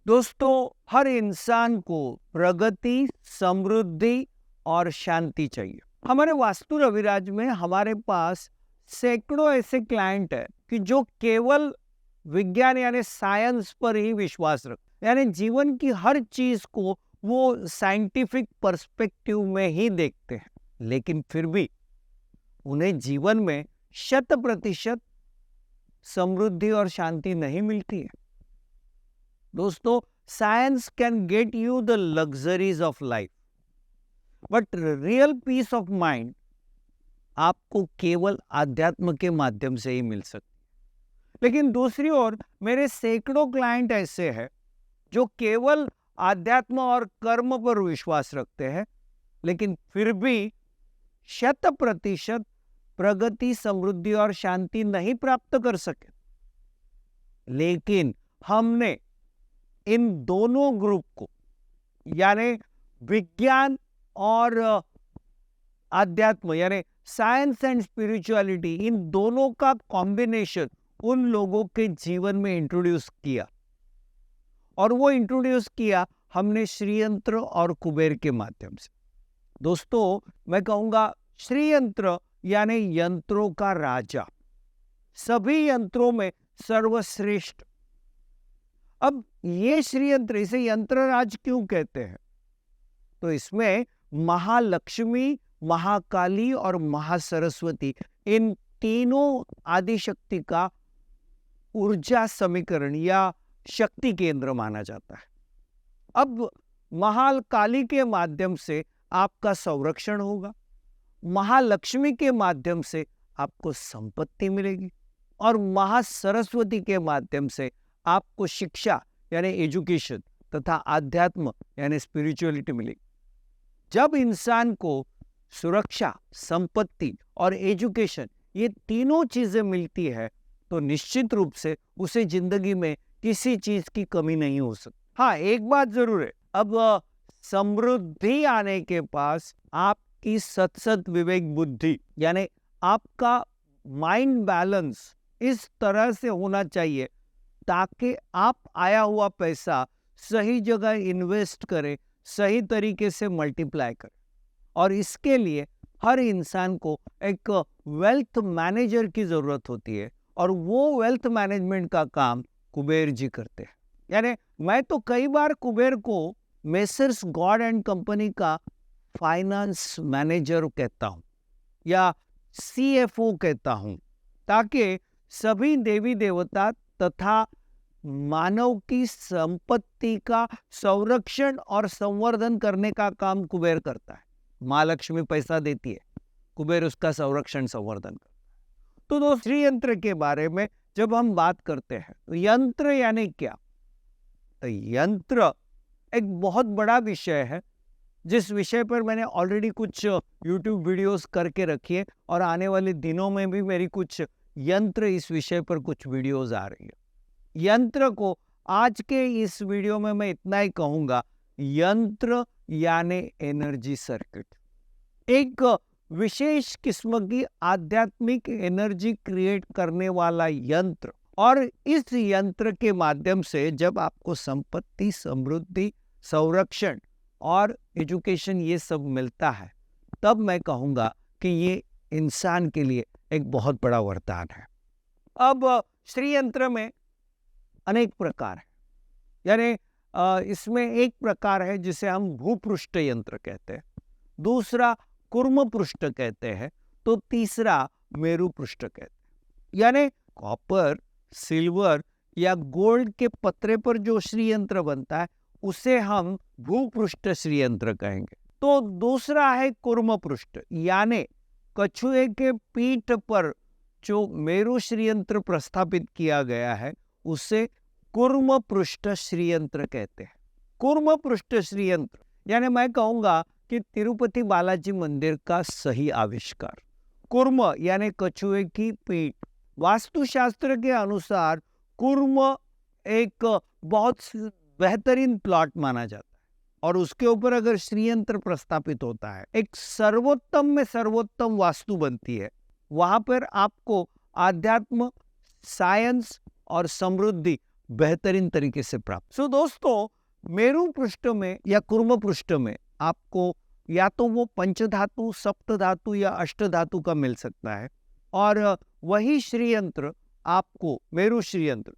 दोस्तों, हर इंसान को प्रगति, समृद्धि और शांति चाहिए। हमारे वास्तु रविराज में हमारे पास सैकड़ों ऐसे क्लाइंट हैं कि जो केवल विज्ञान यानी साइंस पर ही विश्वास रखते, यानी जीवन की हर चीज को वो साइंटिफिक पर्सपेक्टिव में ही देखते हैं, लेकिन फिर भी उन्हें जीवन में 100% समृद्धि और शांति नहीं मिलती है। दोस्तों, science can get you the luxuries of life, but real piece of mind आपको केवल अध्यात्म के माध्यम से ही मिल सकती है। लेकिन दूसरी ओर मेरे सैकड़ों क्लाइंट ऐसे हैं जो केवल अध्यात्म और कर्म पर विश्वास रखते हैं, लेकिन फिर भी 100% प्रगति, समृद्धि और शांति नहीं प्राप्त कर सके। लेकिन हमने इन दोनों ग्रुप को, यानी विज्ञान और अध्यात्म यानी साइंस एंड स्पिरिचुअलिटी, इन दोनों का कॉम्बिनेशन उन लोगों के जीवन में इंट्रोड्यूस किया। और वो इंट्रोड्यूस किया हमने श्री यंत्र और कुबेर के माध्यम से। दोस्तों, मैं कहूंगा श्री यंत्र यानी यंत्रों का राजा, सभी यंत्रों में सर्वश्रेष्ठ। अब ये श्री यंत्र, इसे यंत्रराज क्यों कहते हैं? तो इसमें महालक्ष्मी, महाकाली और महासरस्वती, इन तीनों आदिशक्ति का ऊर्जा समीकरण या शक्ति केंद्र माना जाता है। अब महाकाली के माध्यम से आपका संरक्षण होगा, महालक्ष्मी के माध्यम से आपको संपत्ति मिलेगी, और महासरस्वती के माध्यम से आपको शिक्षा यानी एजुकेशन तथा आध्यात्म यानी स्पिरिचुअलिटी मिलेगी। जब इंसान को सुरक्षा, संपत्ति और एजुकेशन, ये तीनों चीजें मिलती है, तो निश्चित रूप से उसे जिंदगी में किसी चीज की कमी नहीं हो सकती। हाँ, एक बात जरूर है, अब समृद्धि आने के पास आपकी सत विवेक बुद्धि यानी आपका माइंड बैलेंस इस तरह से होना चाहिए ताकि आप आया हुआ पैसा सही जगह इन्वेस्ट करें, सही तरीके से मल्टीप्लाई करें। और इसके लिए हर इंसान को एक वेल्थ मैनेजर की जरूरत होती है, और वो वेल्थ मैनेजमेंट का काम कुबेर जी करते हैं। यानी मैं तो कई बार कुबेर को मेसर्स गॉड एंड कंपनी का फाइनेंस मैनेजर कहता हूं या CFO कहता हूं, ताकि सभी देवी देवता तथा मानव की संपत्ति का संरक्षण और संवर्धन करने का काम कुबेर करता है। माँ लक्ष्मी पैसा देती है, कुबेर उसका संरक्षण संवर्धन करता है। तो दोस्तों, यंत्र के बारे में जब हम बात करते हैं तो यंत्र यानी क्या? तो यंत्र एक बहुत बड़ा विषय है, जिस विषय पर मैंने ऑलरेडी कुछ YouTube वीडियोस करके रखी है, और आने वाले दिनों में भी मेरी कुछ यंत्र इस विषय पर कुछ वीडियोस आ रही है। यंत्र को आज के इस वीडियो में मैं इतना ही कहूंगा, यंत्र यानी एनर्जी सर्किट, एक विशेष किस्म की आध्यात्मिक एनर्जी क्रिएट करने वाला यंत्र। और इस यंत्र के माध्यम से जब आपको संपत्ति, समृद्धि, संरक्षण और एजुकेशन ये सब मिलता है, तब मैं कहूंगा कि ये इंसान के लिए एक बहुत बड़ा वरदान है। अब श्री यंत्र में अनेक प्रकार है, यानी इसमें एक प्रकार है जिसे हम भूपृष्ठ यंत्र कहते हैं, दूसरा कुर्म पृष्ठ कहते हैं, तो तीसरा मेरु पृष्ठ कहते हैं। यानी कॉपर, सिल्वर या गोल्ड के पत्रे पर जो श्री यंत्र बनता है उसे हम भूपृष्ठ श्री यंत्र कहेंगे। तो दूसरा है कुर्म पृष्ठ, यानी कछुए के पीठ पर जो मेरु श्री यंत्र प्रस्थापित किया गया है उसे कुर्म पृष्ठ श्री यंत्र कहते हैं। कुर्म पृष्ठ श्री यंत्र यानी मैं कहूंगा कि तिरुपति बालाजी मंदिर का सही आविष्कार। कुर्म यानी कछुए की पीठ, वास्तुशास्त्र के अनुसार कुर्म एक बहुत बेहतरीन प्लॉट माना जाता है, और उसके ऊपर अगर श्री यंत्र प्रस्थापित होता है, एक सर्वोत्तम में सर्वोत्तम वास्तु बनती है। वहां पर आपको आध्यात्म, साइंस और समृद्धि बेहतरीन तरीके से प्राप्त। सो दोस्तों, मेरु पृष्ठ में या कुर्म पृष्ठ में आपको या तो वो पंचधातु, सप्तधातु या अष्टधातु का मिल सकता है, और वही श्रीयंत्र आपको मेरु श्रीयंत्र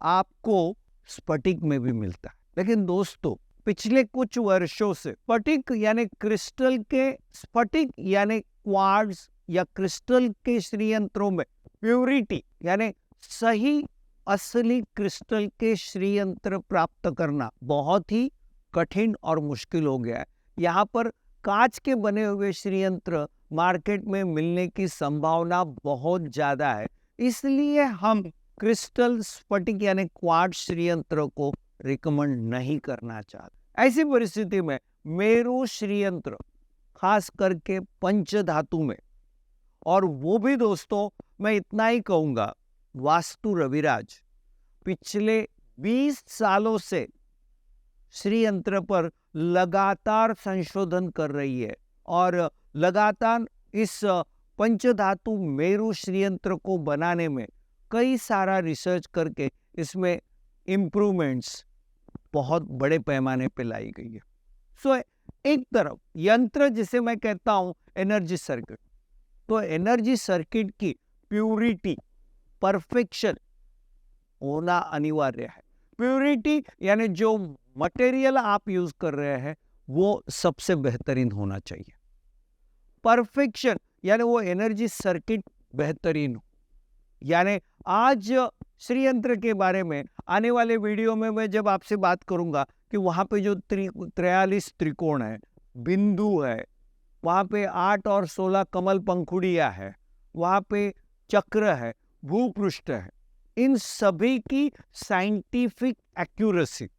आपको स्फटिक में भी मिलता है। लेकिन दोस्तों, पिछले कुछ वर्षों से स्फटिक यानी क्रिस्टल के स्फटिक यानी क्वार्ट्ज या क्रिस्टल के श्रीयंत्रों में प्यूरिटी यानी सही असली क्रिस्टल के श्रीयंत्र प्राप्त करना बहुत ही कठिन और मुश्किल हो गया है। यहाँ पर कांच के बने हुए श्रीयंत्र मार्केट में मिलने की संभावना बहुत ज्यादा है, इसलिए हम क्रिस्टल स्फटिक यानी क्वार्ट्ज श्रीयंत्र को रिकमेंड नहीं करना चाहते। ऐसी परिस्थिति में मेरु श्रीयंत्र खास करके पंचधातु में, और वो भी दोस्तों मैं इतना ही कहूंगा, वास्तु रविराज पिछले 20 सालों से श्रीयंत्र पर लगातार संशोधन कर रही है और लगातार इस पंचधातु मेरु श्रीयंत्र को बनाने में कई सारा रिसर्च करके इसमें इम्प्रूवमेंट्स बहुत बड़े पैमाने पे लाई गई है। सो एक तरफ यंत्र जिसे मैं कहता हूं एनर्जी सर्किट, तो एनर्जी सर्किट की प्यूरिटी, परफेक्शन होना अनिवार्य है। प्यूरिटी यानी जो मटेरियल आप यूज कर रहे हैं वो सबसे बेहतरीन होना चाहिए। परफेक्शन यानी वो एनर्जी सर्किट बेहतरीन हो। यानी आज श्रीयंत्र के बारे में आने वाले वीडियो में मैं जब आपसे बात करूंगा कि वहां पे जो 43 त्रिकोण है, बिंदु है, वहां पे 8 और 16 कमल पंखुड़ियां है, वहां पे चक्र है, भूपृष्ठ है, इन सभी की साइंटिफिक एक्यूरेसी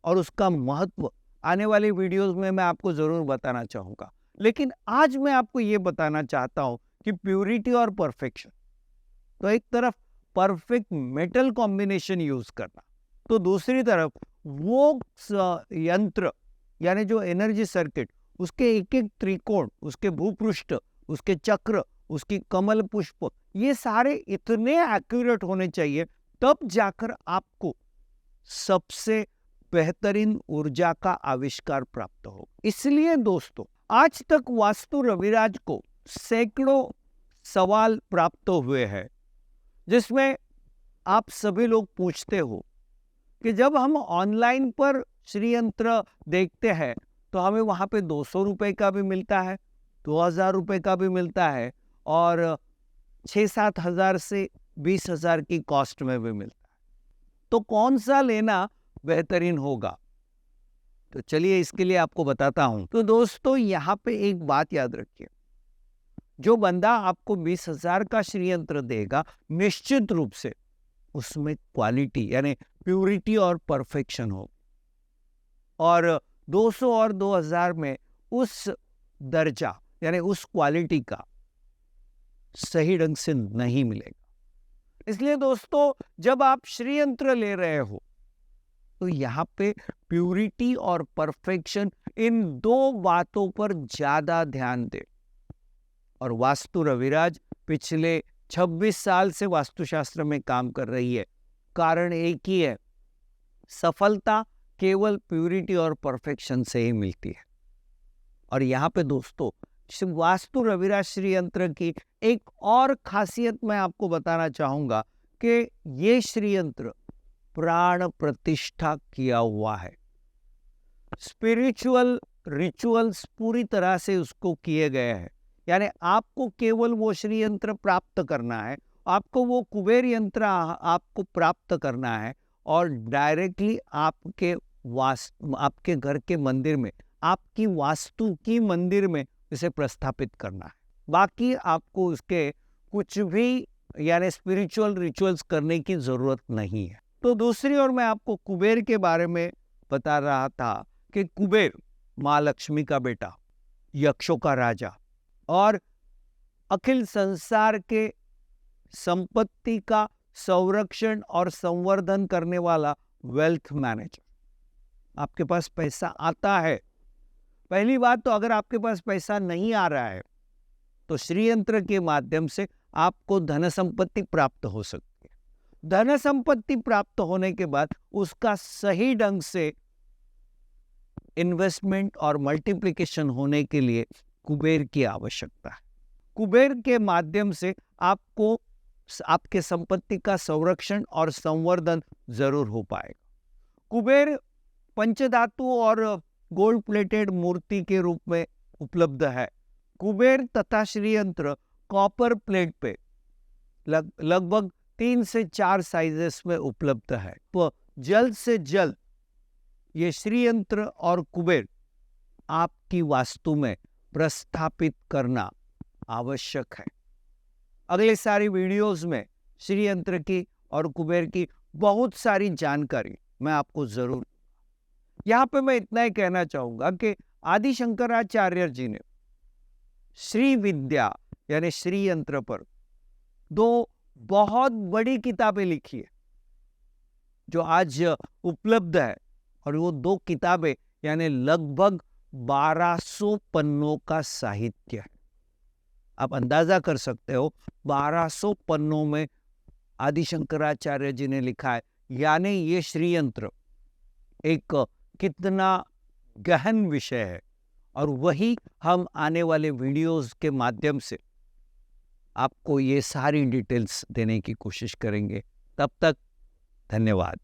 और उसका महत्व आने वाले वीडियोस में मैं आपको जरूर बताना चाहूंगा। लेकिन आज मैं आपको ये बताना चाहता हूं कि प्यूरिटी और परफेक्शन, तो एक तरफ परफेक्ट मेटल कॉम्बिनेशन यूज करना, तो दूसरी तरफ वो यंत्र यानी जो एनर्जी सर्किट, उसके एक एक त्रिकोण, उसके भूपृष्ठ, उसके चक्र, उसकी कमल पुष्प, ये सारे इतने एक्यूरेट होने चाहिए, तब जाकर आपको सबसे बेहतरीन ऊर्जा का आविष्कार प्राप्त हो। इसलिए दोस्तों, आज तक वास्तु रविराज को सैकड़ों सवाल प्राप्त हुए हैं, जिसमें आप सभी लोग पूछते हो कि जब हम ऑनलाइन पर श्रीयंत्र देखते हैं तो हमें वहां पे 200 रुपए का भी मिलता है, 2000 रुपए का भी मिलता है, और 6-7 हजार से 20 हजार की कॉस्ट में भी मिलता है, तो कौन सा लेना बेहतरीन होगा? तो चलिए इसके लिए आपको बताता हूं। तो दोस्तों, यहां पे एक बात याद रखिए, जो बंदा आपको 20 हजार का श्रीयंत्र देगा, निश्चित रूप से उसमें क्वालिटी यानी प्यूरिटी और परफेक्शन हो, और 200 और 2000 में उस दर्जा यानी उस क्वालिटी का सही ढंग से नहीं मिलेगा। इसलिए दोस्तों, जब आप श्रीयंत्र ले रहे हो तो यहाँ पे प्यूरिटी और परफेक्शन, इन दो बातों पर ज्यादा ध्यान दे। और वास्तु रविराज पिछले 26 साल से वास्तुशास्त्र में काम कर रही है। कारण एक ही है, सफलता केवल प्यूरिटी और परफेक्शन से ही मिलती है। और यहाँ पे दोस्तों, वास्तु रविराज श्रीयंत्र की एक और खासियत मैं आपको बताना चाहूंगा कि ये श्रीयंत्र प्राण प्रतिष्ठा किया हुआ है। स्पिरिचुअल रिचुअल्स पूरी तरह से उसको किए गए हैं। यानी आपको केवल वो श्रीयंत्र प्राप्त करना है, आपको वो कुबेर यंत्र आपको प्राप्त करना है, और डायरेक्टली आपके घर के मंदिर में, आपकी वास्तु की मंदिर में इसे प्रस्थापित करना है। बाकी आपको उसके कुछ भी यानी स्पिरिचुअल रिचुअल्स करने की जरूरत नहीं है। तो दूसरी ओर मैं आपको कुबेर के बारे में बता रहा था कि कुबेर माँ लक्ष्मी का बेटा, यक्षों का राजा, और अखिल संसार के संपत्ति का संरक्षण और संवर्धन करने वाला वेल्थ मैनेजर। आपके पास पैसा आता है, पहली बात तो अगर आपके पास पैसा नहीं आ रहा है तो श्रीयंत्र के माध्यम से आपको धन संपत्ति प्राप्त हो सकती है। धन संपत्ति प्राप्त होने के बाद उसका सही ढंग से इन्वेस्टमेंट और मल्टीप्लिकेशन होने के लिए कुबेर की आवश्यकता है। कुबेर के माध्यम से आपको आपके संपत्ति का संरक्षण और संवर्धन जरूर हो पाएगा। कुबेर पंचधातु और गोल्ड प्लेटेड मूर्ति के रूप में उपलब्ध है। कुबेर तथा श्रीयंत्र कॉपर प्लेट पे लगभग 3 से 4 साइजेस में उपलब्ध है। तो जल्द से जल्द ये श्रीयंत्र और कुबेर आपकी वास्तु में प्रस्थापित करना आवश्यक है। अगले सारी वीडियोस में श्रीयंत्र की और कुबेर की बहुत सारी जानकारी मैं आपको जरूर, यहाँ पे मैं इतना ही कहना चाहूंगा कि आदि शंकराचार्य जी ने श्री विद्या यानी श्रीयंत्र पर 2 बहुत बड़ी किताबें लिखी है जो आज उपलब्ध है, और वो 2 किताबें यानी लगभग 1200 पन्नों का साहित्य है। आप अंदाजा कर सकते हो 1200 पन्नों में आदि शंकराचार्य जी ने लिखा है, यानी ये श्रीयंत्र एक कितना गहन विषय है, और वही हम आने वाले वीडियोस के माध्यम से आपको ये सारी डिटेल्स देने की कोशिश करेंगे। तब तक धन्यवाद।